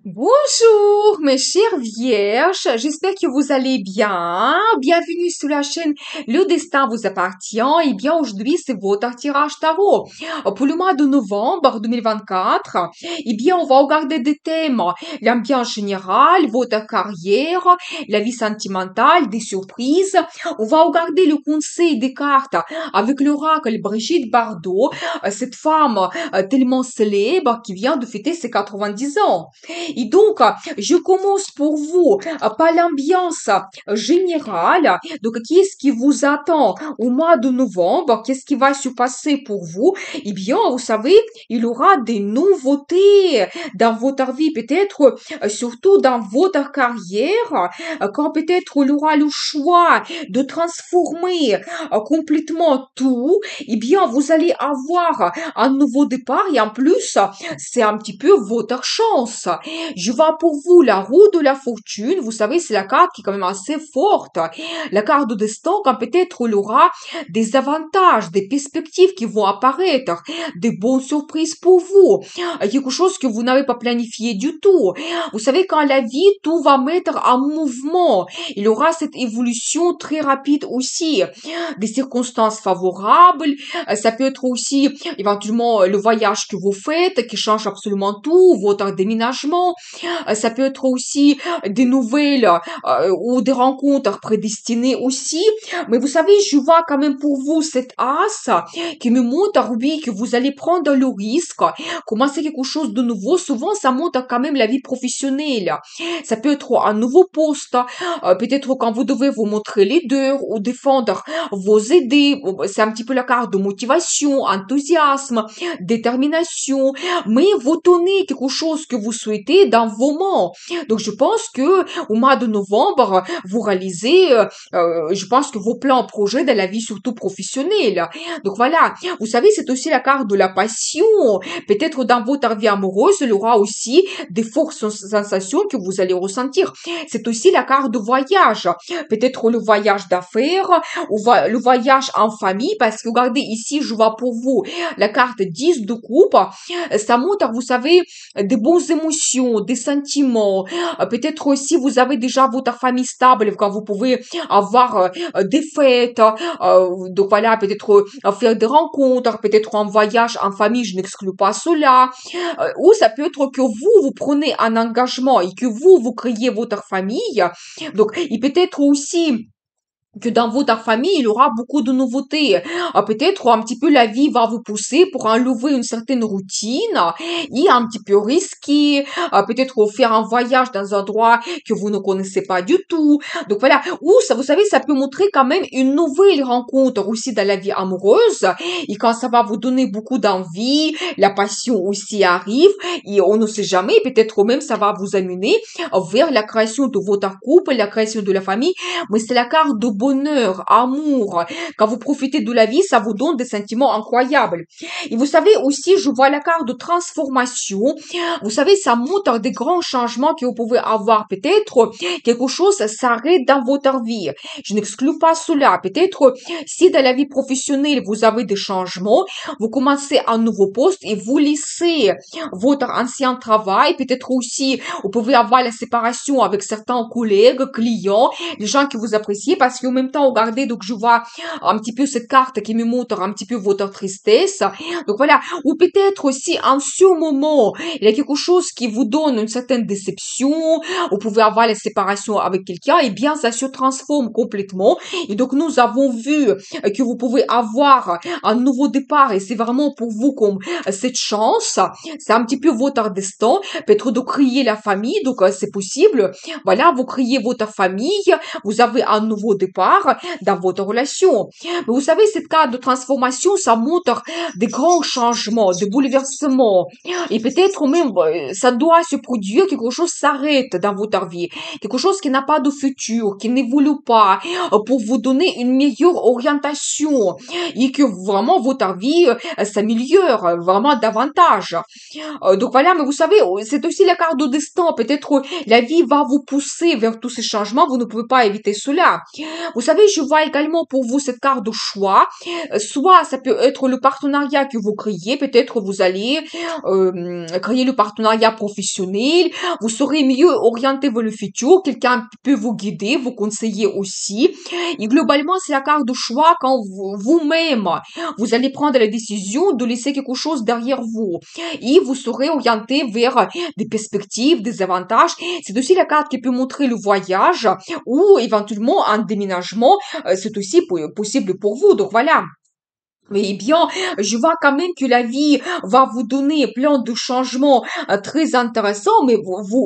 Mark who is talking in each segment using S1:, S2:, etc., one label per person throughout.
S1: Bonjour mes chères vierges, j'espère que vous allez bien. Bienvenue sur la chaîne Le Destin vous appartient. Et bien aujourd'hui c'est votre tirage tarot pour le mois de novembre 2024. Et bien on va regarder des thèmes, l'ambiance générale, votre carrière, la vie sentimentale, des surprises. On va regarder le conseil des cartes avec l'oracle Brigitte Bardot, cette femme tellement célèbre qui vient de fêter ses 90 ans. Et donc, je commence pour vous par l'ambiance générale. Donc, qu'est-ce qui vous attend au mois de novembre? Qu'est-ce qui va se passer pour vous? Eh bien, vous savez, il y aura des nouveautés dans votre vie, peut-être surtout dans votre carrière, quand peut-être il aura le choix de transformer complètement tout, eh bien, vous allez avoir un nouveau départ et en plus, c'est un petit peu votre chance. Je vois pour vous la roue de la fortune. Vous savez, c'est la carte qui est quand même assez forte. La carte de destin, quand peut-être il aura des avantages, des perspectives qui vont apparaître, des bonnes surprises pour vous, quelque chose que vous n'avez pas planifié du tout. Vous savez, quand la vie, tout va mettre en mouvement, il y aura cette évolution très rapide aussi, des circonstances favorables, ça peut être aussi éventuellement le voyage que vous faites qui change absolument tout, votre déménagement, ça peut être aussi des nouvelles ou des rencontres prédestinées aussi. Mais vous savez, je vois quand même pour vous cette as qui me montre, oui, que vous allez prendre le risque, commencer quelque chose de nouveau. Souvent, ça montre quand même la vie professionnelle. Ça peut être un nouveau poste, peut-être quand vous devez vous montrer leader ou défendre vos idées. C'est un petit peu la carte de motivation, enthousiasme, détermination, mais vous tenez quelque chose que vous souhaitez dans vos mains. Donc, je pense que au mois de novembre, vous réalisez, je pense que vos plans, projets de la vie, surtout professionnelle. Donc, voilà. Vous savez, c'est aussi la carte de la passion. Peut-être dans votre vie amoureuse, il y aura aussi des fortes sensations que vous allez ressentir. C'est aussi la carte de voyage. Peut-être le voyage d'affaires ou le voyage en famille, parce que regardez, ici, je vois pour vous la carte 10 de coupe. Ça montre, vous savez, des bonnes émotions, des sentiments. Peut-être aussi, vous avez déjà votre famille stable quand vous pouvez avoir des fêtes. Donc voilà, peut-être faire des rencontres, peut-être un voyage en famille, je n'exclus pas cela. Ou ça peut être que vous prenez un engagement et que vous créez votre famille. Donc, il peut être aussi que dans votre famille, il y aura beaucoup de nouveautés. Peut-être un petit peu la vie va vous pousser pour enlever une certaine routine et un petit peu risquer, peut-être faire un voyage dans un endroit que vous ne connaissez pas du tout. Donc voilà, ou ça, vous savez, ça peut montrer quand même une nouvelle rencontre aussi dans la vie amoureuse et quand ça va vous donner beaucoup d'envie, la passion aussi arrive et on ne sait jamais, peut-être même ça va vous amener vers la création de votre couple, la création de la famille, mais c'est la carte de bonheur, amour. Quand vous profitez de la vie, ça vous donne des sentiments incroyables. Et vous savez aussi, je vois la carte de transformation. Vous savez, ça montre des grands changements que vous pouvez avoir. Peut-être quelque chose s'arrête dans votre vie. Je n'exclus pas cela. Peut-être si dans la vie professionnelle, vous avez des changements, vous commencez un nouveau poste et vous laissez votre ancien travail. Peut-être aussi, vous pouvez avoir la séparation avec certains collègues, clients, les gens que vous appréciez, parce qu'en même temps, regardez, donc je vois un petit peu cette carte qui me montre un petit peu votre tristesse. Donc voilà, ou peut-être aussi en ce moment, il y a quelque chose qui vous donne une certaine déception, vous pouvez avoir la séparation avec quelqu'un, et bien ça se transforme complètement. Et donc nous avons vu que vous pouvez avoir un nouveau départ, et c'est vraiment pour vous comme cette chance, c'est un petit peu votre destin, peut-être de créer la famille, donc c'est possible. Voilà, vous créez votre famille, vous avez un nouveau départ dans votre relation. Mais vous savez, cette carte de transformation, ça montre des grands changements, des bouleversements. Et peut-être même, ça doit se produire, quelque chose s'arrête dans votre vie. Quelque chose qui n'a pas de futur, qui n'évolue pas, pour vous donner une meilleure orientation. Et que vraiment votre vie s'améliore vraiment davantage. Donc voilà, mais vous savez, c'est aussi la carte de destin. Peut-être la vie va vous pousser vers tous ces changements, vous ne pouvez pas éviter cela. Vous savez, je vois également pour vous cette carte de choix. Soit ça peut être le partenariat que vous créez, peut-être vous allez créer le partenariat professionnel, vous serez mieux orienté vers le futur, quelqu'un peut vous guider, vous conseiller aussi. Et globalement, c'est la carte de choix quand vous-même, vous allez prendre la décision de laisser quelque chose derrière vous. Et vous serez orienté vers des perspectives, des avantages. C'est aussi la carte qui peut montrer le voyage ou éventuellement un déménagement. C'est aussi possible pour vous. Donc voilà. Eh bien, je vois quand même que la vie va vous donner plein de changements très intéressants, mais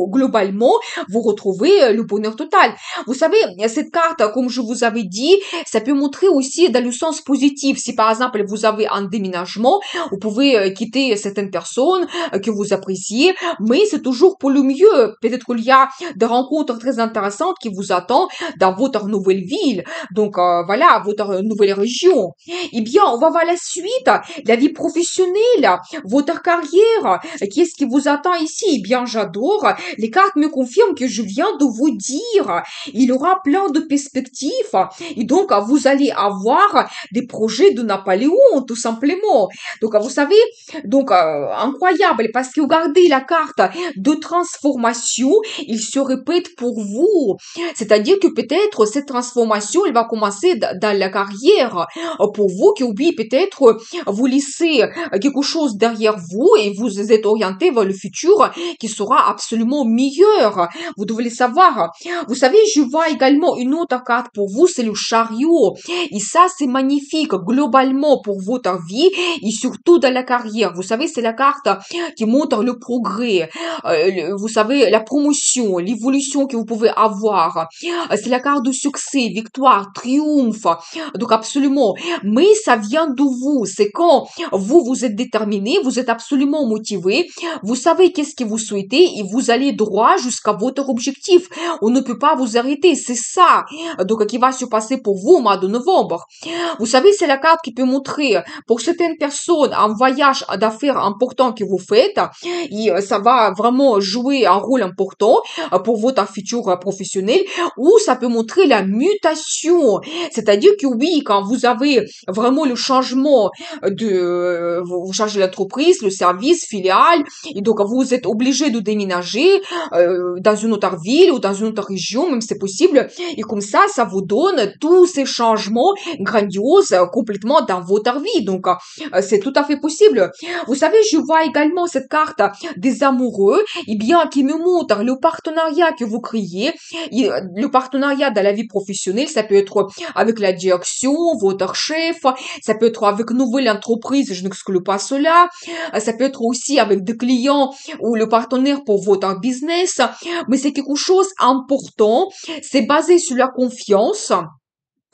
S1: globalement, vous retrouvez le bonheur total. Vous savez, cette carte, comme je vous avais dit, ça peut montrer aussi dans le sens positif. Si par exemple, vous avez un déménagement, vous pouvez quitter certaines personnes que vous appréciez, mais c'est toujours pour le mieux. Peut-être qu'il y a des rencontres très intéressantes qui vous attendent dans votre nouvelle ville. Donc voilà, votre nouvelle région. Eh bien, on va voir la suite, la vie professionnelle, votre carrière. Qu'est-ce qui vous attend ici? Eh bien, j'adore. Les cartes me confirment que je viens de vous dire. Il y aura plein de perspectives. Et donc, vous allez avoir des projets de Napoléon, tout simplement. Donc, vous savez, donc, incroyable, parce que regardez la carte de transformation, il se répète pour vous. C'est-à-dire que peut-être cette transformation, elle va commencer dans la carrière pour vous, que oui, peut-être vous laissez quelque chose derrière vous et vous êtes orienté vers le futur qui sera absolument meilleur. Vous devez le savoir. Vous savez, je vois également une autre carte pour vous, c'est le chariot. Et ça, c'est magnifique globalement pour votre vie et surtout dans la carrière. Vous savez, c'est la carte qui montre le progrès, vous savez, la promotion, l'évolution que vous pouvez avoir. C'est la carte de succès, victoire, triomphe. Donc absolument. Mais ça vient de vous. C'est quand vous êtes déterminé, vous êtes absolument motivé, vous savez qu'est-ce que vous souhaitez et vous allez droit jusqu'à votre objectif. On ne peut pas vous arrêter. C'est ça. Donc, qui va se passer pour vous au mois de novembre. Vous savez, c'est la carte qui peut montrer pour certaines personnes un voyage d'affaires important que vous faites et ça va vraiment jouer un rôle important pour votre futur professionnel ou ça peut montrer la mutation. C'est-à-dire que oui, quand vous avez vraiment le changement vous changez l'entreprise, le service, filiale, et donc vous êtes obligé de déménager dans une autre ville ou dans une autre région, même c'est possible, et comme ça vous donne tous ces changements grandioses complètement dans votre vie. Donc c'est tout à fait possible. Vous savez, je vois également cette carte des amoureux, et bien qui me montre le partenariat que vous créez, le partenariat dans la vie professionnelle, ça peut être avec la direction, votre chef, ça peut être avec une nouvelle entreprise, je n'exclus pas cela, ça peut être aussi avec des clients ou le partenaire pour votre business, mais c'est quelque chose d'important, c'est basé sur la confiance.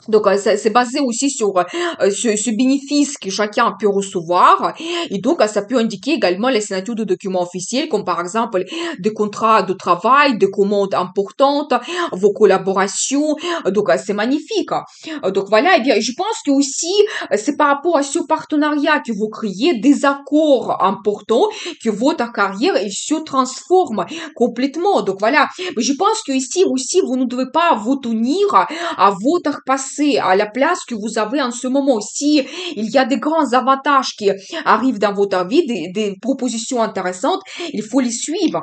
S1: Donc, c'est basé aussi sur ce bénéfice que chacun peut recevoir. Et donc, ça peut indiquer également les signatures de documents officiels, comme par exemple des contrats de travail, des commandes importantes, vos collaborations. Donc, c'est magnifique. Donc, voilà. Et bien, je pense que aussi, c'est par rapport à ce partenariat que vous créez des accords importants que votre carrière, elle se transforme complètement. Donc, voilà. Mais je pense que ici aussi, vous ne devez pas vous tenir à votre passé, à la place que vous avez en ce moment aussi. Il y a des grands avantages qui arrivent dans votre vie, des propositions intéressantes. Il faut les suivre.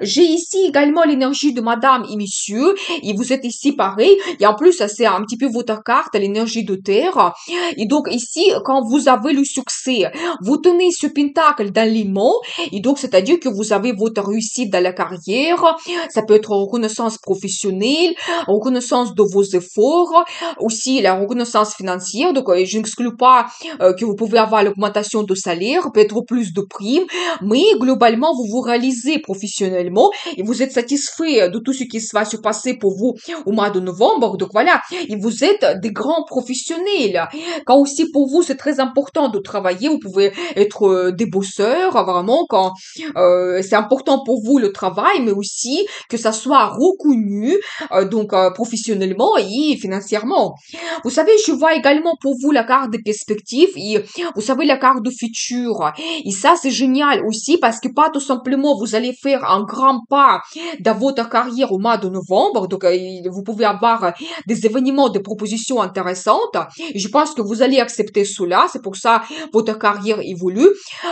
S1: J'ai ici également l'énergie de madame et monsieur. Et vous êtes ici pareil. Et en plus, c'est un petit peu votre carte, l'énergie de terre. Et donc ici, quand vous avez le succès, vous tenez ce pentacle dans les mains. Et donc, c'est-à-dire que vous avez votre réussite dans la carrière. Ça peut être reconnaissance professionnelle, reconnaissance de vos efforts, aussi la reconnaissance financière. Donc, je n'exclus pas que vous pouvez avoir l'augmentation de salaire, peut-être plus de primes, mais globalement, vous vous réalisez professionnellement et vous êtes satisfait de tout ce qui va se passer pour vous au mois de novembre. Donc, voilà, et vous êtes des grands professionnels. Quand aussi pour vous, c'est très important de travailler, vous pouvez être des bosseurs, vraiment, quand c'est important pour vous le travail, mais aussi que ça soit reconnu donc professionnellement et financièrement. Vous savez, je vois également pour vous la carte de perspective et vous savez la carte de futur. Et ça, c'est génial aussi parce que pas tout simplement vous allez faire un grand pas dans votre carrière au mois de novembre. Donc, vous pouvez avoir des événements, des propositions intéressantes. Et je pense que vous allez accepter cela. C'est pour ça votre carrière évolue.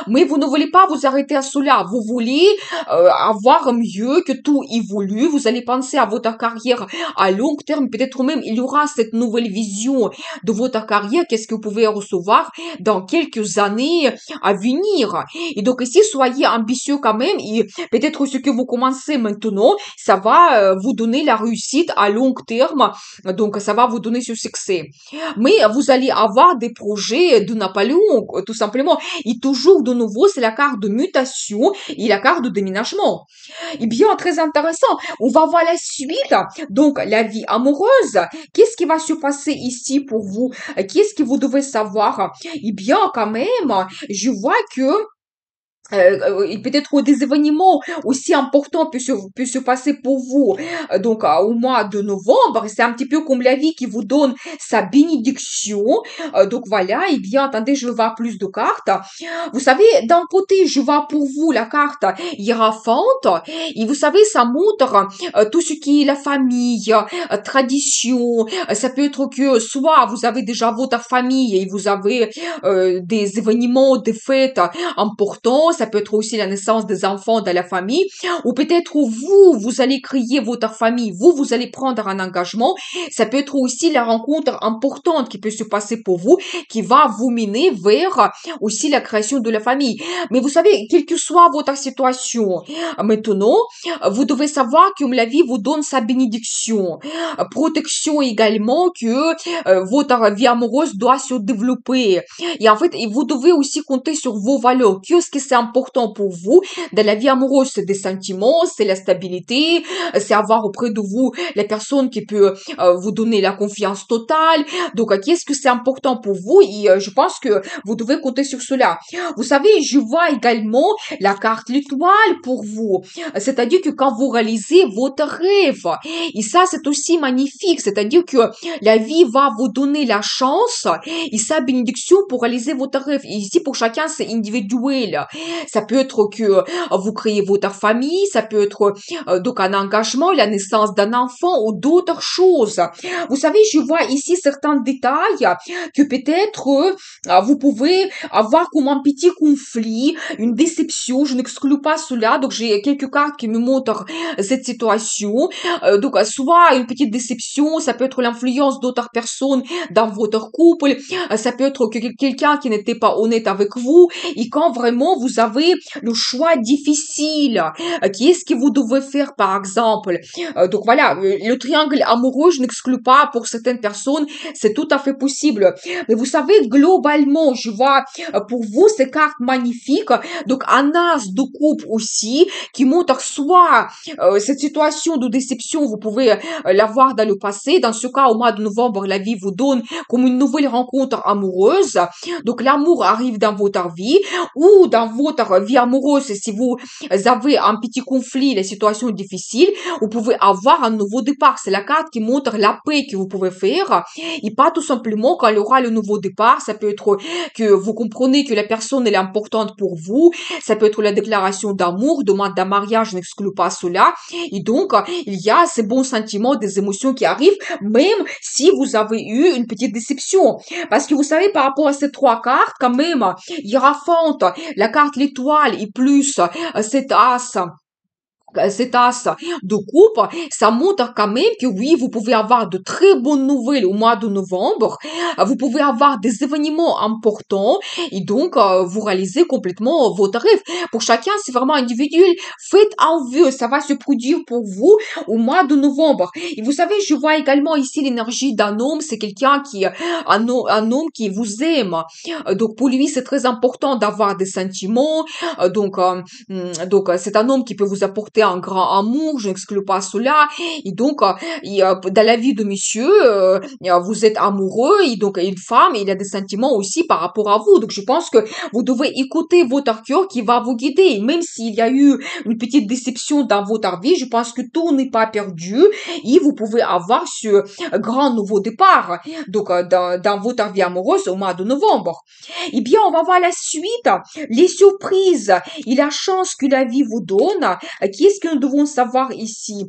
S1: Mais vous ne voulez pas vous arrêter à cela. Vous voulez avoir mieux, que tout évolue. Vous allez penser à votre carrière à long terme. Peut-être même il y aura cette nouvelle vision de votre carrière. Qu'est-ce que vous pouvez recevoir dans quelques années à venir. Et donc ici, soyez ambitieux quand même. Et peut-être ce que vous commencez maintenant, ça va vous donner la réussite à long terme. Donc ça va vous donner ce succès. Mais vous allez avoir des projets de Napoléon, tout simplement. Et toujours de nouveau, c'est la carte de mutation et la carte de déménagement. Eh bien, très intéressant. On va voir la suite. Donc, la vie amoureuse. Qu'est-ce qui va se passer ici pour vous? Qu'est-ce que vous devez savoir? Eh bien, quand même, je vois que peut-être des événements aussi importants peut se passer pour vous. Donc, au mois de novembre, c'est un petit peu comme la vie qui vous donne sa bénédiction. Donc, voilà. Eh bien, attendez, je vois plus de cartes. Vous savez, d'un côté, je vois pour vous la carte hiérophante. Et vous savez, ça montre tout ce qui est la famille, tradition. Ça peut être que soit vous avez déjà votre famille et vous avez des événements, des fêtes importants. Ça peut être aussi la naissance des enfants dans la famille. Ou peut-être vous, vous allez créer votre famille. Vous allez prendre un engagement. Ça peut être aussi la rencontre importante qui peut se passer pour vous, qui va vous mener vers aussi la création de la famille. Mais vous savez, quelle que soit votre situation, maintenant, vous devez savoir que la vie vous donne sa bénédiction. Protection également, que votre vie amoureuse doit se développer. Et en fait, vous devez aussi compter sur vos valeurs. Qu'est-ce que c'est important pour vous dans la vie amoureuse? C'est des sentiments, c'est la stabilité, c'est avoir auprès de vous la personne qui peut vous donner la confiance totale. Donc, qu'est-ce que c'est important pour vous? Et je pense que vous devez compter sur cela. Vous savez, je vois également la carte l'étoile pour vous. C'est-à-dire que quand vous réalisez votre rêve, et ça, c'est aussi magnifique. C'est-à-dire que la vie va vous donner la chance et sa bénédiction pour réaliser votre rêve. Et ici, pour chacun, c'est individuel. Ça peut être que vous créez votre famille, ça peut être donc un engagement, la naissance d'un enfant ou d'autres choses. Vous savez, je vois ici certains détails que peut-être vous pouvez avoir comme un petit conflit, une déception. Je n'exclus pas cela. Donc, j'ai quelques cartes qui me montrent cette situation. Donc, soit une petite déception, ça peut être l'influence d'autres personnes dans votre couple, ça peut être quelqu'un qui n'était pas honnête avec vous, et quand vraiment vous avez le choix difficile, qu'est-ce que vous devez faire par exemple? Donc voilà, le triangle amoureux, je n'exclus pas pour certaines personnes, c'est tout à fait possible. Mais vous savez, globalement, je vois pour vous ces cartes magnifiques, donc un as de coupe aussi, qui montre soit cette situation de déception, vous pouvez l'avoir dans le passé. Dans ce cas, au mois de novembre, la vie vous donne comme une nouvelle rencontre amoureuse. Donc, l'amour arrive dans votre vie ou dans votre vie amoureuse. Si vous avez un petit conflit, les situations difficiles, vous pouvez avoir un nouveau départ. C'est la carte qui montre la paix que vous pouvez faire et pas tout simplement quand il y aura le nouveau départ. Ça peut être que vous comprenez que la personne elle est importante pour vous. Ça peut être la déclaration d'amour, demande d'un mariage, je n'exclus pas cela. Et donc, il y a ces bons sentiments, des émotions qui arrivent, même si vous avez eu une petite déception. Parce que vous savez, par rapport à ces trois cartes, quand même, Hiérophante, la carte l'étoile et plus cet as, cet as de coupe, ça montre quand même que oui, vous pouvez avoir de très bonnes nouvelles au mois de novembre, vous pouvez avoir des événements importants et donc vous réalisez complètement votre rêve. Pour chacun, c'est vraiment individuel. Faites un vœu, ça va se produire pour vous au mois de novembre. Et vous savez, je vois également ici l'énergie d'un homme, c'est quelqu'un qui, un homme qui vous aime. Donc pour lui, c'est très important d'avoir des sentiments. Donc c'est un homme qui peut vous apporter porter un grand amour, je n'exclus pas cela. Et donc, dans la vie de monsieur, vous êtes amoureux, et donc une femme, il y a des sentiments aussi par rapport à vous. Donc, je pense que vous devez écouter votre cœur qui va vous guider. Même s'il y a eu une petite déception dans votre vie, je pense que tout n'est pas perdu et vous pouvez avoir ce grand nouveau départ. Donc, dans votre vie amoureuse au mois de novembre. Eh bien, on va voir la suite, les surprises et la chance que la vie vous donne. Qu'est-ce que nous devons savoir ici?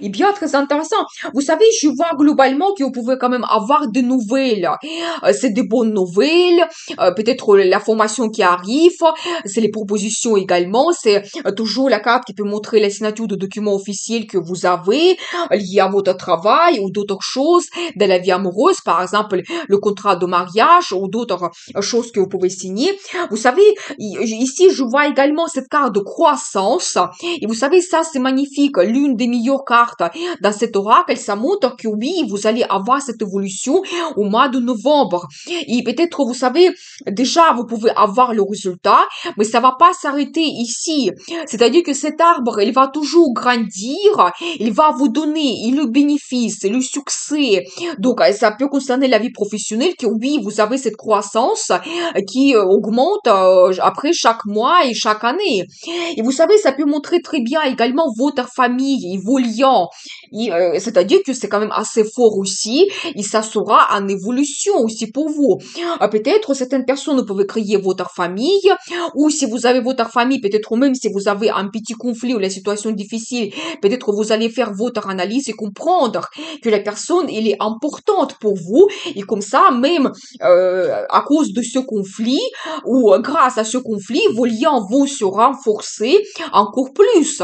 S1: Eh bien, très intéressant. Vous savez, je vois globalement que vous pouvez quand même avoir des nouvelles. C'est des bonnes nouvelles, peut-être la formation qui arrive, c'est les propositions également, c'est toujours la carte qui peut montrer la signature de documents officiels que vous avez liés à votre travail ou d'autres choses de la vie amoureuse, par exemple le contrat de mariage ou d'autres choses que vous pouvez signer. Vous savez, ici, je vois également cette carte de croissance. Et vous savez, ça, c'est magnifique. L'une des meilleures cartes dans cet oracle, ça montre que oui, vous allez avoir cette évolution au mois de novembre. Et peut-être, vous savez, déjà, vous pouvez avoir le résultat, mais ça va pas s'arrêter ici. C'est-à-dire que cet arbre, il va toujours grandir, il va vous donner le bénéfice, le succès. Donc, ça peut concerner la vie professionnelle, que oui, vous avez cette croissance qui augmente après chaque mois et chaque année. Et vous savez, ça peut montrer très bien également votre famille et vos liens. C'est-à-dire que c'est quand même assez fort aussi et ça sera en évolution aussi pour vous. Peut-être certaines personnes peuvent créer votre famille ou si vous avez votre famille, peut-être même si vous avez un petit conflit ou la situation difficile, peut-être vous allez faire votre analyse et comprendre que la personne, elle est importante pour vous et comme ça, même à cause de ce conflit ou grâce à ce conflit, vos liens vont se renforcer encore plus.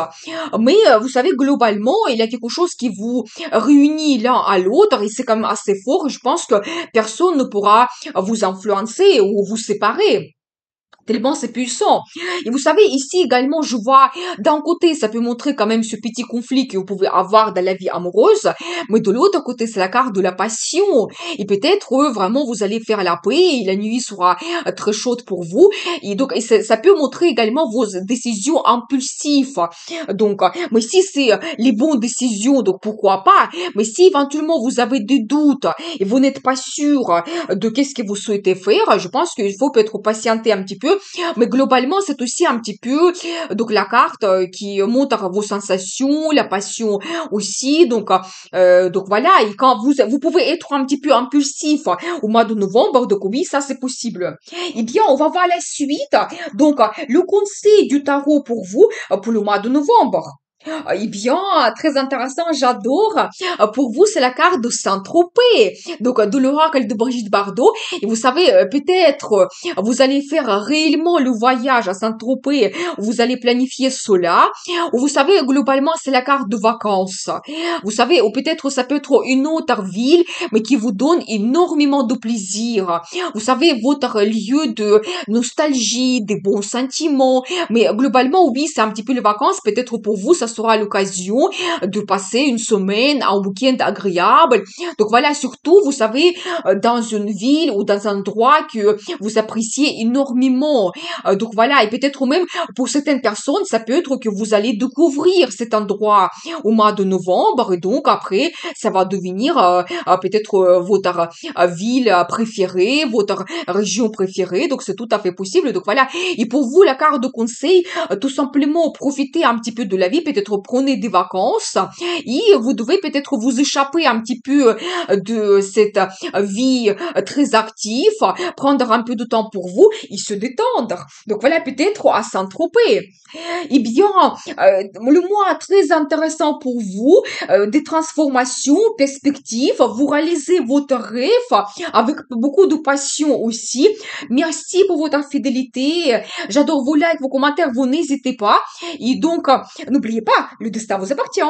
S1: Mais vous savez, globalement, il y a quelque chose qui vous réunit l'un à l'autre et c'est quand même assez fort. Je pense que personne ne pourra vous influencer ou vous séparer. Tellement c'est puissant. Et vous savez, ici également, je vois, d'un côté, ça peut montrer quand même ce petit conflit que vous pouvez avoir dans la vie amoureuse, mais de l'autre côté, c'est la carte de la passion. Et peut-être, vraiment, vous allez faire la paix et la nuit sera très chaude pour vous. Et donc, ça peut montrer également vos décisions impulsives. Donc, mais si c'est les bonnes décisions, donc pourquoi pas. Mais si éventuellement vous avez des doutes et vous n'êtes pas sûr de qu'est-ce que vous souhaitez faire, je pense qu'il faut peut-être patienter un petit peu. Mais globalement, c'est aussi un petit peu donc la carte qui montre vos sensations, la passion aussi. Donc voilà. Et quand vous pouvez être un petit peu impulsif au mois de novembre, donc oui, ça c'est possible. Eh bien, on va voir la suite. Donc le conseil du tarot pour vous pour le mois de novembre. Eh bien, très intéressant, j'adore. Pour vous, c'est la carte de Saint-Tropez, donc de l'oracle de Brigitte Bardot. Et vous savez, peut-être, vous allez faire réellement le voyage à Saint-Tropez, vous allez planifier cela. Ou vous savez, globalement, c'est la carte de vacances. Vous savez, ou peut-être ça peut être une autre ville, mais qui vous donne énormément de plaisir. Vous savez, votre lieu de nostalgie, des bons sentiments. Mais globalement, oui, c'est un petit peu les vacances. Peut-être pour vous, ça sera l'occasion de passer une semaine, un week-end agréable. Donc voilà, surtout, vous savez, dans une ville ou dans un endroit que vous appréciez énormément. Donc voilà, et peut-être même pour certaines personnes, ça peut être que vous allez découvrir cet endroit au mois de novembre. Et donc après, ça va devenir peut-être votre ville préférée, votre région préférée. Donc c'est tout à fait possible. Donc voilà. Et pour vous, la carte de conseil, tout simplement profitez un petit peu de la vie, peut-être prenez des vacances et vous devez peut-être vous échapper un petit peu de cette vie très active, prendre un peu de temps pour vous et se détendre. Donc voilà, peut-être à Saint-Tropez. Eh bien, le mois très intéressant pour vous, des transformations, perspectives, vous réalisez votre rêve avec beaucoup de passion aussi. Merci pour votre fidélité. J'adore vos likes, vos commentaires, vous n'hésitez pas. Et donc, n'oubliez pas, le destin vous appartient.